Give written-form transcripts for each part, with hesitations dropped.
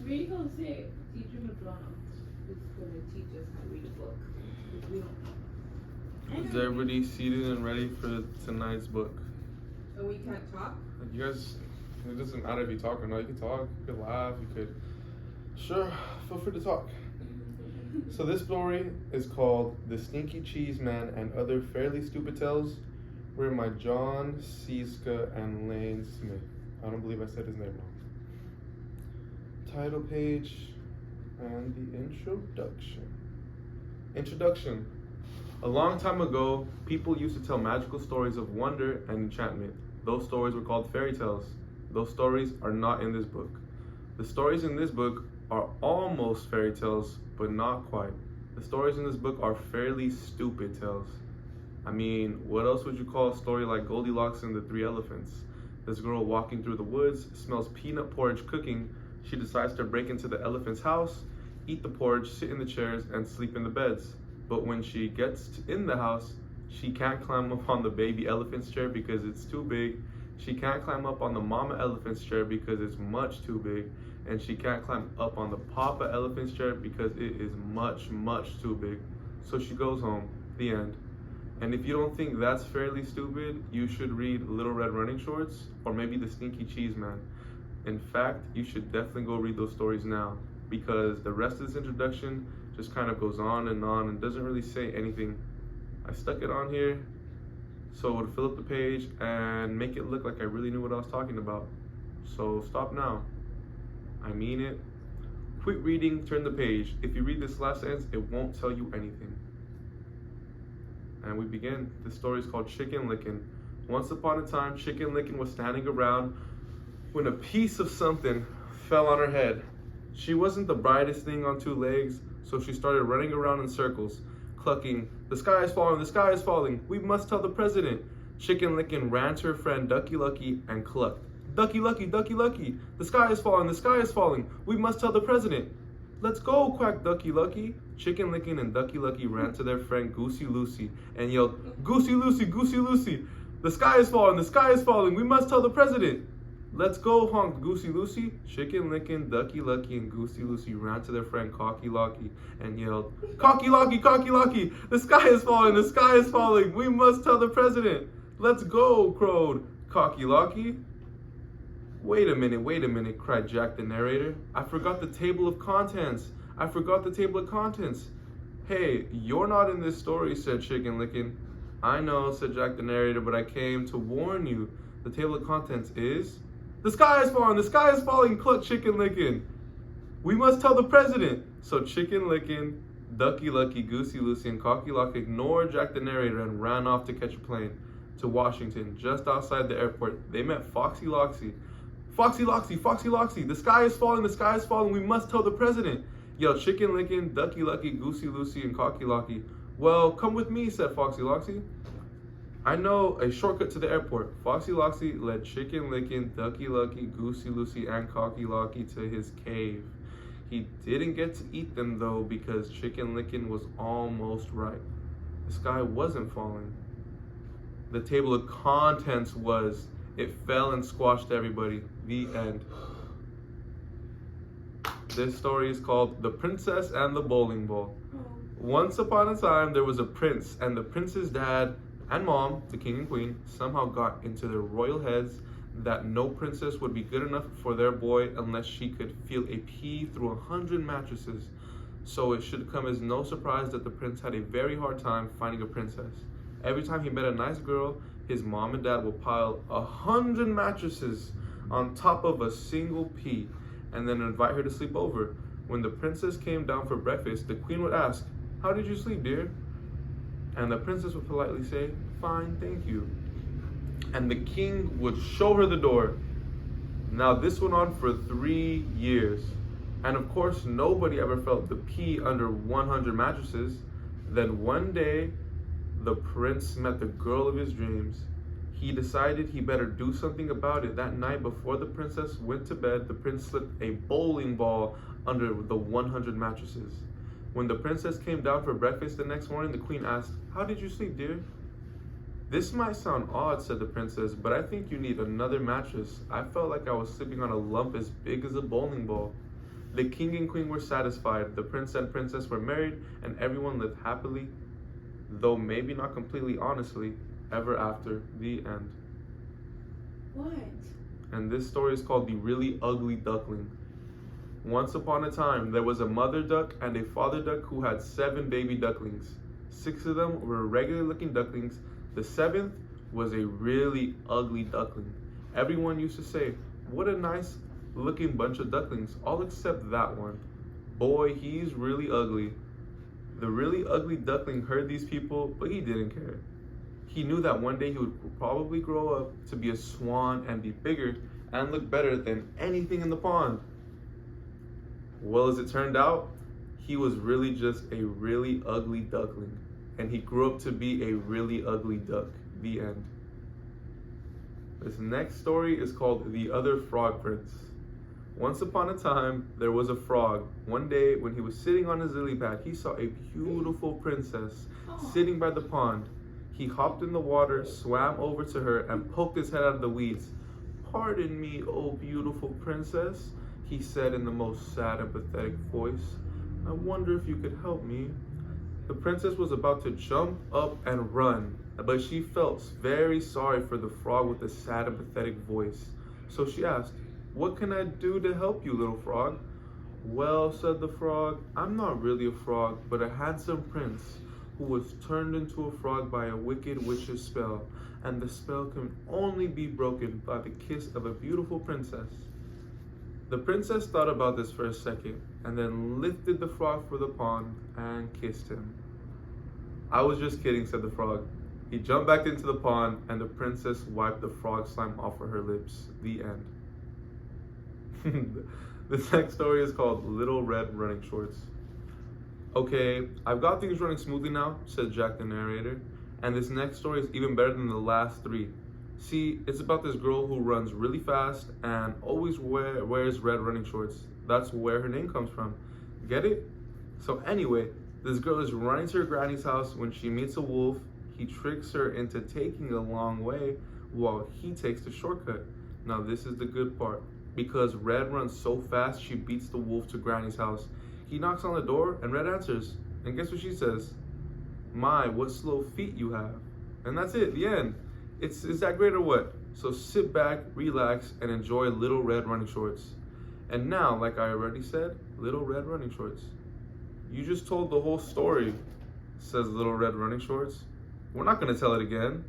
Really gonna say Teacher Madonna is gonna teach us how to read a book. Because we don't know. Is everybody seated and ready for tonight's book? And we can't talk? You guys, it doesn't matter if you talk or not. You can talk, you could laugh, you could. Sure, feel free to talk. So this story is called The Stinky Cheese Man and Other Fairly Stupid Tales, written by John Cieska and Lane Smith. I don't believe I said his name wrong. Title page and the introduction. Introduction. A long time ago, people used to tell magical stories of wonder and enchantment. Those stories were called fairy tales. Those stories are not in this book. The stories in this book are almost fairy tales, but not quite. The stories in this book are fairly stupid tales. I mean, what else would you call a story like Goldilocks and the Three Elephants? This girl walking through the woods smells peanut porridge cooking. She decides to break into the elephant's house, eat the porridge, sit in the chairs, and sleep in the beds. But when she gets in the house, she can't climb up on the baby elephant's chair because it's too big. She can't climb up on the mama elephant's chair because it's much too big. And she can't climb up on the papa elephant's chair because it is much, much too big. So she goes home. The end. And if you don't think that's fairly stupid, you should read Little Red Running Shorts or maybe The Stinky Cheese Man. In fact, you should definitely go read those stories now, because the rest of this introduction just kind of goes on and doesn't really say anything. I stuck it on here so it would fill up the page and make it look like I really knew what I was talking about. So stop now. I mean it. Quit reading, turn the page. If you read this last sentence, it won't tell you anything. And we begin. This story is called Chicken Lickin'. Once upon a time, Chicken Lickin' was standing around when a piece of something fell on her head. She wasn't the brightest thing on two legs, so she started running around in circles, clucking, "The sky is falling, the sky is falling, we must tell the president." Chicken Lickin' ran to her friend Ducky Lucky and clucked, "Ducky Lucky, Ducky Lucky, the sky is falling, the sky is falling, we must tell the president." "Let's go," quacked Ducky Lucky. Chicken Lickin' and Ducky Lucky ran to their friend Goosey Lucy and yelled, "Goosey Lucy, Goosey Lucy, the sky is falling, the sky is falling, we must tell the president." "Let's go," honked Goosey Lucy. Chicken Lickin', Ducky Lucky, and Goosey Lucy ran to their friend Cocky Locky and yelled, "Cocky Locky, Cocky Locky, the sky is falling, the sky is falling, we must tell the president." "Let's go," crowed Cocky Locky. Wait a minute, cried Jack the narrator. "I forgot the table of contents. I forgot the table of contents." "Hey, you're not in this story," said Chicken Lickin'. "I know," said Jack the narrator, "but I came to warn you. The table of contents is..." "The sky is falling, the sky is falling," clucked Chicken Lickin'. "We must tell the president." So Chicken Lickin', Ducky Lucky, Goosey Lucy, and Cocky Lock ignored Jack the narrator and ran off to catch a plane to Washington. Just outside the airport, they met Foxy Loxy. "Foxy Loxy, Foxy Loxy, the sky is falling, the sky is falling, we must tell the president," yelled Chicken Lickin', Ducky Lucky, Goosey Lucy, and Cocky Locky. "Well, come with me," said Foxy Loxy. "I know a shortcut to the airport." Foxy Loxy led Chicken Lickin', Ducky Lucky, Goosey Lucy, and Cocky Locky to his cave. He didn't get to eat them though, because Chicken Lickin' was almost right. The sky wasn't falling. The table of contents was. It fell and squashed everybody. The end. This story is called The Princess and the Bowling Ball. Once upon a time, there was a prince, and the prince's dad and mom, the king and queen, somehow got into their royal heads that no princess would be good enough for their boy unless she could feel a pea through 100 mattresses. So it should come as no surprise that the prince had a very hard time finding a princess. Every time he met a nice girl, his mom and dad would pile 100 mattresses on top of a single pea and then invite her to sleep over. When the princess came down for breakfast, the queen would ask, "How did you sleep, dear?" And the princess would politely say, "Fine, thank you." And the king would show her the door. Now this went on for 3 years. And of course, nobody ever felt the pea under 100 mattresses. Then one day, the prince met the girl of his dreams. He decided he better do something about it. That night before the princess went to bed, the prince slipped a bowling ball under the 100 mattresses. When the princess came down for breakfast the next morning, the queen asked, "How did you sleep, dear?" "This might sound odd," said the princess, "but I think you need another mattress. I felt like I was sleeping on a lump as big as a bowling ball." The king and queen were satisfied. The prince and princess were married, and everyone lived happily, though maybe not completely honestly, ever after. The end. What? And this story is called The Really Ugly Duckling. Once upon a time, there was a mother duck and a father duck who had 7 baby ducklings. 6 of them were regular looking ducklings. The 7th was a really ugly duckling. Everyone used to say, "What a nice looking bunch of ducklings," all except that one. "Boy, he's really ugly." The really ugly duckling heard these people, but he didn't care. He knew that one day he would probably grow up to be a swan and be bigger and look better than anything in the pond. Well, as it turned out, he was really just a really ugly duckling, and he grew up to be a really ugly duck. The end. This next story is called The Other Frog Prince. Once upon a time, there was a frog. One day, when he was sitting on his lily pad, he saw a beautiful princess sitting by the pond. He hopped in the water, swam over to her, and poked his head out of the weeds. "Pardon me, oh beautiful princess," he said in the most sad and pathetic voice. "I wonder if you could help me." The princess was about to jump up and run, but she felt very sorry for the frog with the sad and pathetic voice. So she asked, "What can I do to help you, little frog?" "Well," said the frog, "I'm not really a frog, but a handsome prince who was turned into a frog by a wicked witch's spell, and the spell can only be broken by the kiss of a beautiful princess." The princess thought about this for a second, and then lifted the frog for the pond and kissed him. "I was just kidding," said the frog. He jumped back into the pond, and the princess wiped the frog slime off of her lips. The end. This next story is called Little Red Running Shorts. "Okay, I've got things running smoothly now," said Jack the narrator, "and this next story is even better than the last 3. See, it's about this girl who runs really fast and always wears red running shorts. That's where her name comes from. Get it? So anyway, this girl is running to her granny's house when she meets a wolf. He tricks her into taking a long way while he takes the shortcut. Now this is the good part. Because Red runs so fast, she beats the wolf to Granny's house. He knocks on the door and Red answers. And guess what she says? "My, what slow feet you have." And that's it, the end. Is that great or what? So sit back, relax, and enjoy Little Red Running Shorts. And now, like I already said, Little Red Running Shorts. "You just told the whole story," says Little Red Running Shorts. "We're not going to tell it again."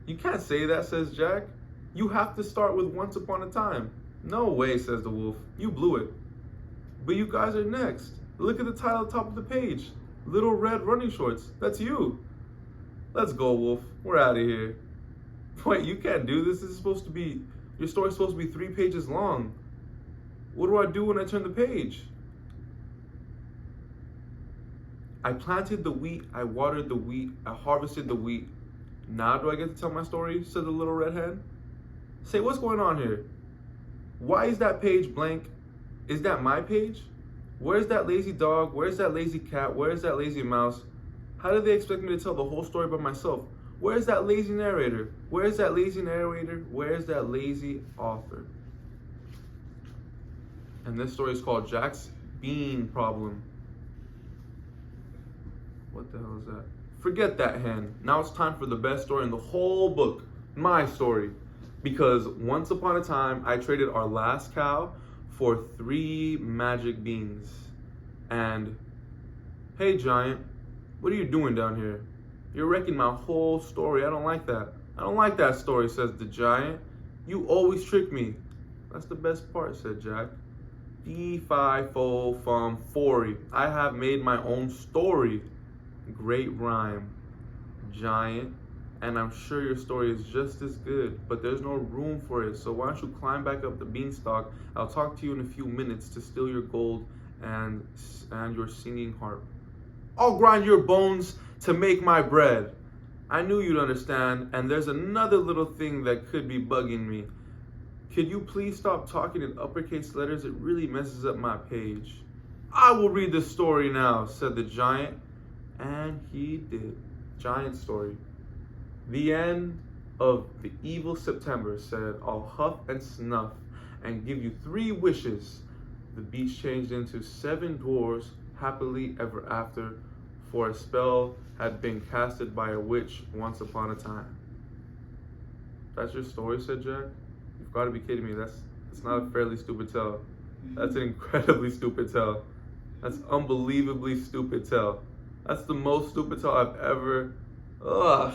"You can't say that," says Jack. "You have to start with once upon a time." "No way," says the wolf. "You blew it." "But you guys are next. Look at the title at the top of the page. Little Red Running Shorts. That's you." "Let's go, wolf. We're out of here." "Wait, you can't do this. Your story's supposed to be 3 pages long. What do I do when I turn the page?" "I planted the wheat, I watered the wheat, I harvested the wheat. Now do I get to tell my story?" said the little red hen. "Say, what's going on here? Why is that page blank? Is that my page? Where's that lazy dog? Where's that lazy cat? Where's that lazy mouse? How do they expect me to tell the whole story by myself? Where's that lazy narrator? Where's that lazy narrator? Where's that lazy author?" And this story is called Jack's Bean Problem. What the hell is that? Forget that hen. Now it's time for the best story in the whole book. My story. Because once upon a time, I traded our last cow for 3 magic beans. And, "Hey giant, what are you doing down here? You're wrecking my whole story. I don't like that." "I don't like that story," says the giant. "You always trick me." "That's the best part," said Jack. "Fee, fi, fo, fum, fory. I have made my own story." Great rhyme, giant. "And I'm sure your story is just as good, but there's no room for it. So why don't you climb back up the beanstalk? I'll talk to you in a few minutes to steal your gold and your singing harp." "I'll grind your bones to make my bread." "I knew you'd understand. And there's another little thing that could be bugging me. Could you please stop talking in uppercase letters? It really messes up my page." "I will read the story now," said the giant. And he did. Giant story. "The end of the evil September said, 'I'll huff and snuff and give you 3 wishes. the beach changed into 7 dwarves happily ever after, for a spell had been casted by a witch once upon a time. That's your story, said Jack? You've got to be kidding me. That's not a fairly stupid tale. That's an incredibly stupid tale. That's unbelievably stupid tale. That's the most stupid tale I've ever... Ugh.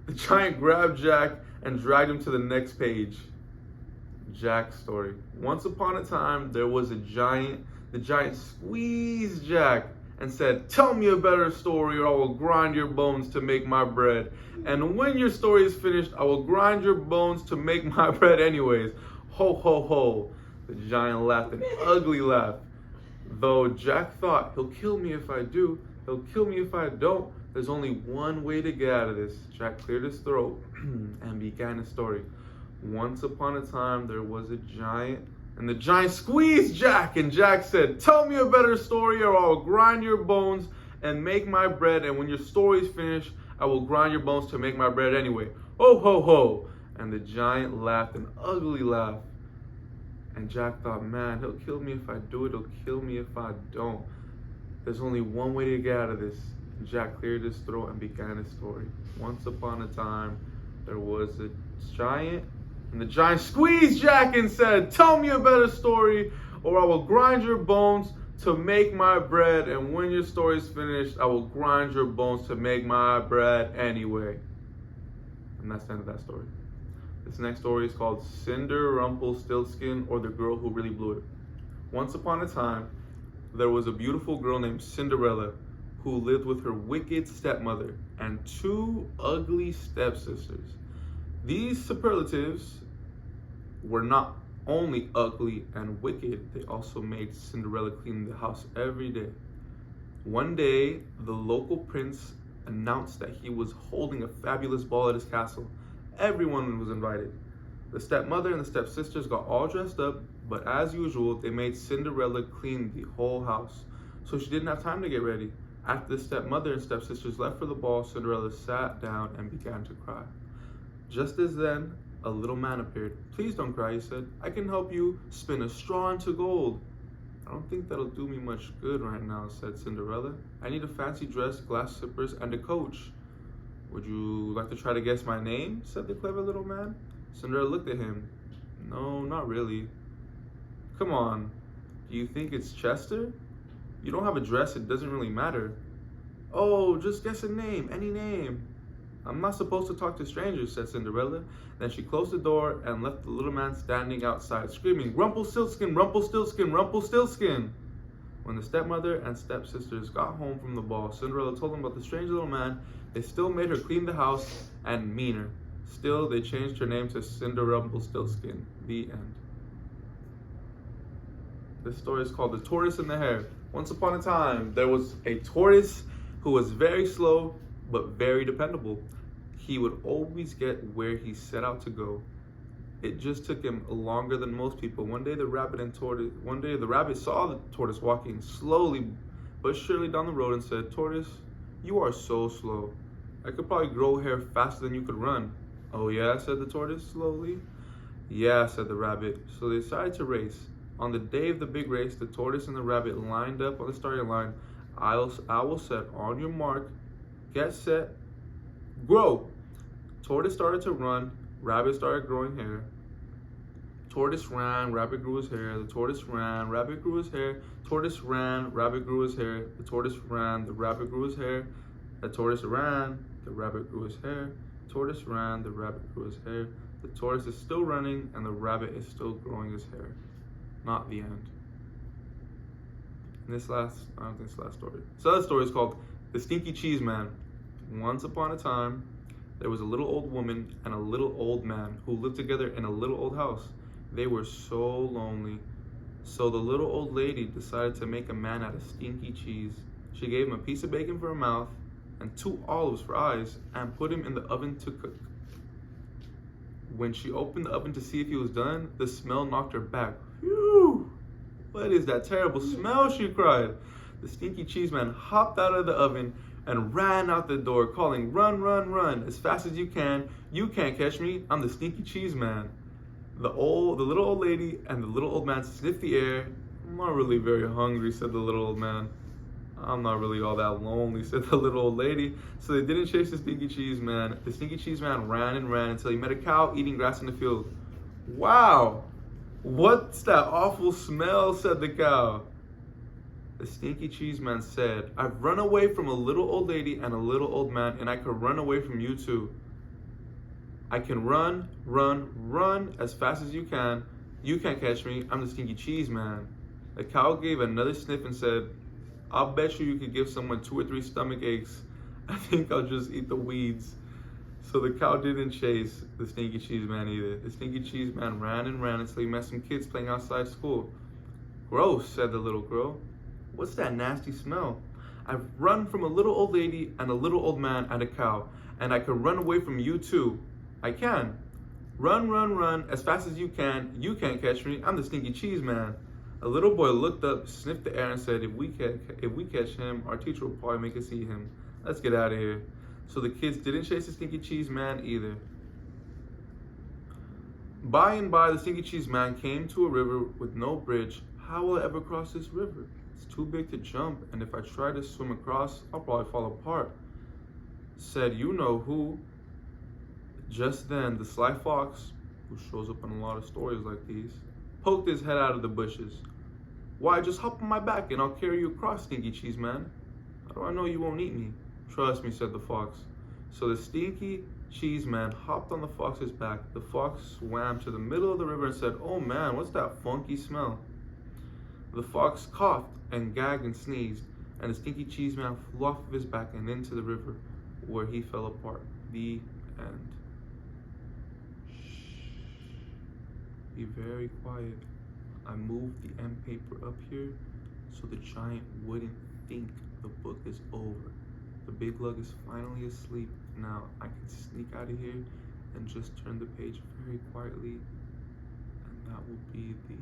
The giant grabbed Jack and dragged him to the next page. Jack's story. Once upon a time, there was a giant. The giant squeezed Jack and said, "Tell me a better story or I will grind your bones to make my bread. And when your story is finished, I will grind your bones to make my bread anyways." Ho, ho, ho. The giant laughed an ugly laugh. Though Jack thought, he'll kill me if I do, he'll kill me if I don't. There's only one way to get out of this. Jack cleared his throat and began his story. Once upon a time, there was a giant, and the giant squeezed Jack, and Jack said, "Tell me a better story or I'll grind your bones and make my bread, and when your story's finished, I will grind your bones to make my bread anyway. Ho, ho, ho." And the giant laughed an ugly laugh. And Jack thought, man, he'll kill me if I do it, he'll kill me if I don't. There's only one way to get out of this. Jack cleared his throat and began his story. Once upon a time, there was a giant, and the giant squeezed Jack and said, "Tell me a better story, or I will grind your bones to make my bread, and when your story is finished, I will grind your bones to make my bread anyway." And that's the end of that story. This next story is called Rumpelstiltskin, or the Girl Who Really Blew It. Once upon a time, there was a beautiful girl named Cinderella who lived with her wicked stepmother and 2 ugly stepsisters. These superlatives were not only ugly and wicked, they also made Cinderella clean the house every day. One day, the local prince announced that he was holding a fabulous ball at his castle. Everyone was invited. The stepmother and the stepsisters got all dressed up, but as usual, they made Cinderella clean the whole house, so she didn't have time to get ready. After the stepmother and stepsisters left for the ball, Cinderella sat down and began to cry. Just as then, a little man appeared. "Please don't cry," he said. "I can help you spin a straw into gold." "I don't think that'll do me much good right now," said Cinderella. "I need a fancy dress, glass slippers, and a coach." "Would you like to try to guess my name?" said the clever little man. Cinderella looked at him. "No, not really." "Come on, do you think it's Chester? You don't have a dress, it doesn't really matter." "Oh, just guess a name, any name." "I'm not supposed to talk to strangers," said Cinderella. Then she closed the door and left the little man standing outside, screaming, "Rumpelstiltskin, Rumpelstiltskin, Rumpelstiltskin!" When the stepmother and stepsisters got home from the ball, Cinderella told them about the strange little man. They still made her clean the house and meaner. Still, they changed her name to Cinderumpelstiltskin. The end. This story is called The Tortoise and the Hare. Once upon a time, there was a tortoise who was very slow but very dependable. He would always get where he set out to go. It just took him longer than most people. One day the rabbit saw the tortoise walking slowly but surely down the road and said, "Tortoise, you are so slow. I could probably grow hair faster than you could run." "Oh yeah," said the tortoise slowly. "Yeah," said the rabbit. So they decided to race. On the day of the big race, the tortoise and the rabbit lined up on the starting line. I will set on your mark, get set, grow. Tortoise started to run, rabbit started growing hair. Tortoise ran, rabbit grew his hair. The tortoise ran, rabbit grew his hair. Tortoise ran, rabbit grew his hair. The tortoise ran, the rabbit grew his hair. The tortoise ran, the rabbit grew his hair. Tortoise ran, the rabbit grew his hair. The tortoise is still running and the rabbit is still growing his hair. Not the end. And I don't think this last story. So that story is called The Stinky Cheese Man. Once upon a time, there was a little old woman and a little old man who lived together in a little old house. They were so lonely. So the little old lady decided to make a man out of stinky cheese. She gave him a piece of bacon for a mouth and 2 olives for eyes and put him in the oven to cook. When she opened the oven to see if he was done, the smell knocked her back. "Phew! What is that terrible smell?" she cried. The stinky cheese man hopped out of the oven and ran out the door, calling, "Run, run, run, as fast as you can. You can't catch me. I'm the stinky cheese man." The little old lady and the little old man sniffed the air I'm not really very hungry, said the little old man. I'm not really all that lonely, said the little old lady. So they didn't chase the Stinky Cheese Man. The Stinky Cheese Man ran and ran until he met a cow eating grass in the field. Wow! What's that awful smell, said the cow. The Stinky Cheese Man said, I've run away from a little old lady and a little old man, and I could run away from you too. I can run, run, run as fast as you can. You can't catch me. I'm the Stinky Cheese Man. The cow gave another sniff and said, I'll bet you could give someone 2 or 3 stomach aches. I think I'll just eat the weeds. So the cow didn't chase the Stinky Cheese Man either. The Stinky Cheese Man ran and ran until he met some kids playing outside school. Gross, said the little girl. What's that nasty smell? I've run from a little old lady and a little old man and a cow, and I can run away from you too. I can. Run, run, run as fast as you can. You can't catch me. I'm the Stinky Cheese Man. A little boy looked up, sniffed the air, and said, if we catch him, our teacher will probably make us eat him. Let's get out of here. So the kids didn't chase the Stinky Cheese Man either. By and by, the Stinky Cheese Man came to a river with no bridge. How will I ever cross this river? It's too big to jump, and if I try to swim across, I'll probably fall apart. Said you know who. Just then, the sly fox, who shows up in a lot of stories like these, poked his head out of the bushes. Why, just hop on my back and I'll carry you across, Stinky Cheese Man. How do I know you won't eat me? Trust me, said the fox. So the Stinky Cheese Man hopped on the fox's back. The fox swam to the middle of the river and said, oh man, what's that funky smell? The fox coughed and gagged and sneezed, and the Stinky Cheese Man flew off of his back and into the river, where he fell apart. The end. Be very quiet. I moved the end paper up here so the giant wouldn't think the book is over. The big lug is finally asleep. Now I can sneak out of here and just turn the page very quietly, and that will be the...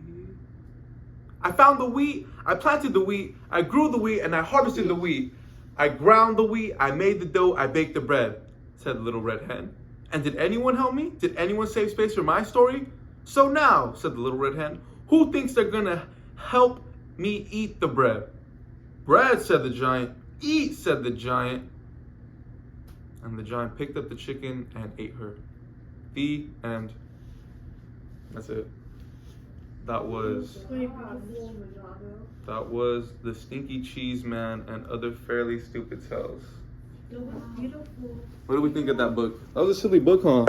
I found the wheat, I planted the wheat, I grew the wheat, and I harvested the wheat. I ground the wheat, I made the dough, I baked the bread, said the little red hen. And did anyone help me? Did anyone save space for my story? So now, said the little red hen, who thinks they're gonna help me eat the bread? Bread, said the giant. Eat, said the giant. And the giant picked up the chicken and ate her. The end. That's it. That was The Stinky Cheese Man and Other Fairly Stupid Tales. It was beautiful. What do we think of that book? That was a silly book, huh?